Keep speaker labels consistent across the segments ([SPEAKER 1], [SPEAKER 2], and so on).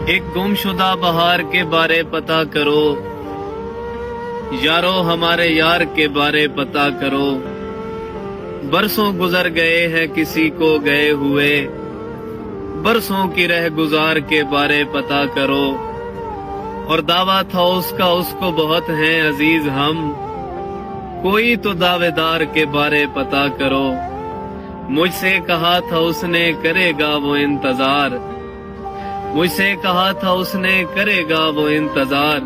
[SPEAKER 1] एक गुमशुदा बहार के बारे पता करो, यारो हमारे यार के बारे पता करो। बरसों गुजर गए हैं किसी को गए हुए, बरसों की रह गुजार के बारे पता करो। और दावा था उसका उसको बहुत हैं अजीज हम, कोई तो दावेदार के बारे पता करो। मुझसे कहा था उसने करेगा वो इंतजार, मुझसे कहा था उसने करेगा वो इंतजार।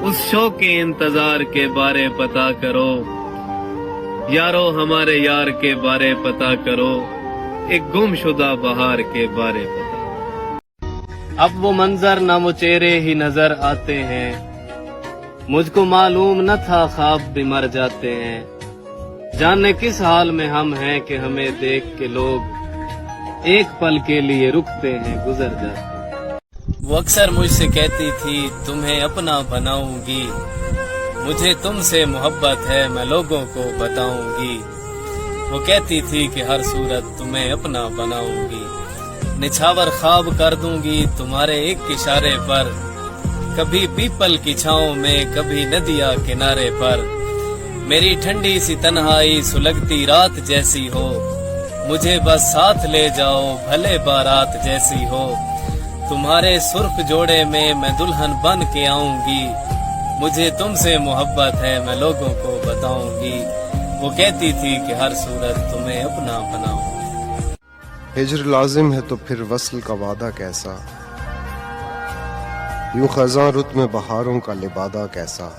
[SPEAKER 1] उस शो के इंतजार के बारे पता करो, यारो हमारे यार के बारे पता करो। एक गुमशुदा बहार के बारे पता। अब वो मंजर ना मुचेरे ही नजर आते हैं, मुझको मालूम न था ख्वाब भी मर जाते हैं। जाने किस हाल में हम हैं कि हमें देख के लोग एक पल के लिए रुकते हैं गुजर जाते हैं। वो अक्सर मुझसे कहती थी तुम्हें अपना बनाऊंगी, मुझे तुमसे मोहब्बत है मैं लोगों को बताऊंगी। वो कहती थी कि हर सूरत तुम्हें अपना बनाऊंगी, निछावर ख्वाब कर दूंगी तुम्हारे एक इशारे पर। कभी पीपल की छांव में कभी नदिया किनारे पर, मेरी ठंडी सी तन्हाई सुलगती रात जैसी हो। मुझे बस साथ ले जाओ भले बारात जैसी हो, तुम्हारे सुर्ख जोड़े में मैं दुल्हन बन के आऊंगी। मुझे तुमसे मोहब्बत है मैं लोगों को बताऊंगी। वो कहती थी कि हर सूरत तुम्हें अपना बनाऊंगी।
[SPEAKER 2] हिज्र लाजिम है तो फिर वस्ल का वादा कैसा, यूं खज़ां रुत में बहारों का लिबादा कैसा।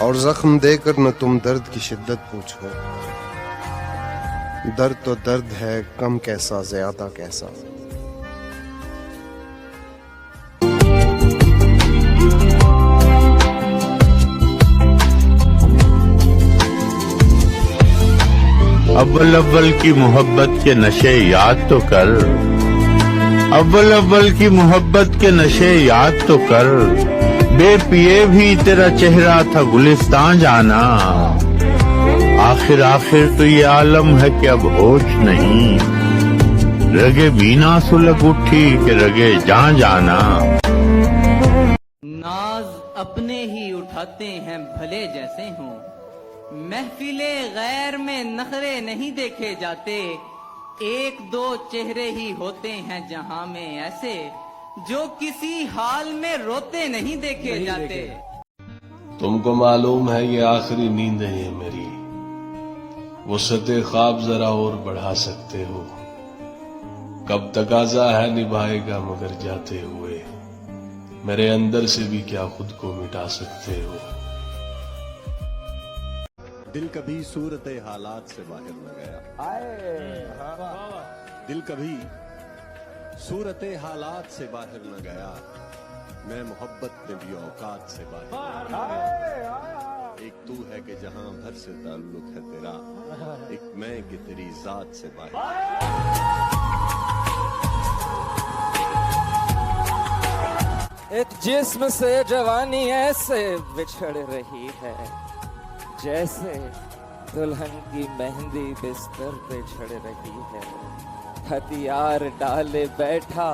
[SPEAKER 2] और जख्म देकर न तुम दर्द की शिद्दत पूछो, दर्द तो दर्द है कम कैसा ज्यादा कैसा।
[SPEAKER 3] अव्वल अव्वल की मोहब्बत के नशे याद तो कर, अव्वल अव्वल की मोहब्बत के नशे याद तो कर। बेपिए भी तेरा चेहरा था गुलिस्तान जाना, आखिर आखिर तो ये आलम है कि अब होश नहीं। रगे बीना सुलग उठी कि रगे जान जाना।
[SPEAKER 4] नाज अपने ही उठाते हैं भले जैसे हों, महफिले गैर में नखरे नहीं देखे जाते। एक दो चेहरे ही होते हैं जहां में ऐसे, जो किसी हाल में रोते नहीं देखे जाते।
[SPEAKER 5] तुमको मालूम है ये आखिरी नींद है मेरी, वुसअते ख्वाब जरा और बढ़ा सकते हो। कब तकाजा है निभाएगा मगर जाते हुए, मेरे अंदर से भी क्या खुद को मिटा सकते हो।
[SPEAKER 6] दिल कभी सूरत हालात से बाहर न गया, दिल कभी सूरत हालात से बाहर न गया। मैं मोहब्बत में भी औकात से बाहर। एक तू है कि जहां भर से ताल्लुक है तेरा, एक मैं कि तेरी जात से बाहर।
[SPEAKER 7] एक जिस्म से जवानी ऐसे बिछड़ रही है, जैसे दुल्हन की मेहंदी बिस्तर पे चढ़ रही है। हथियार डाले बैठा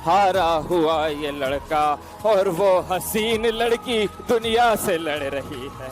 [SPEAKER 7] हारा हुआ ये लड़का, और वो हसीन लड़की दुनिया से लड़ रही है।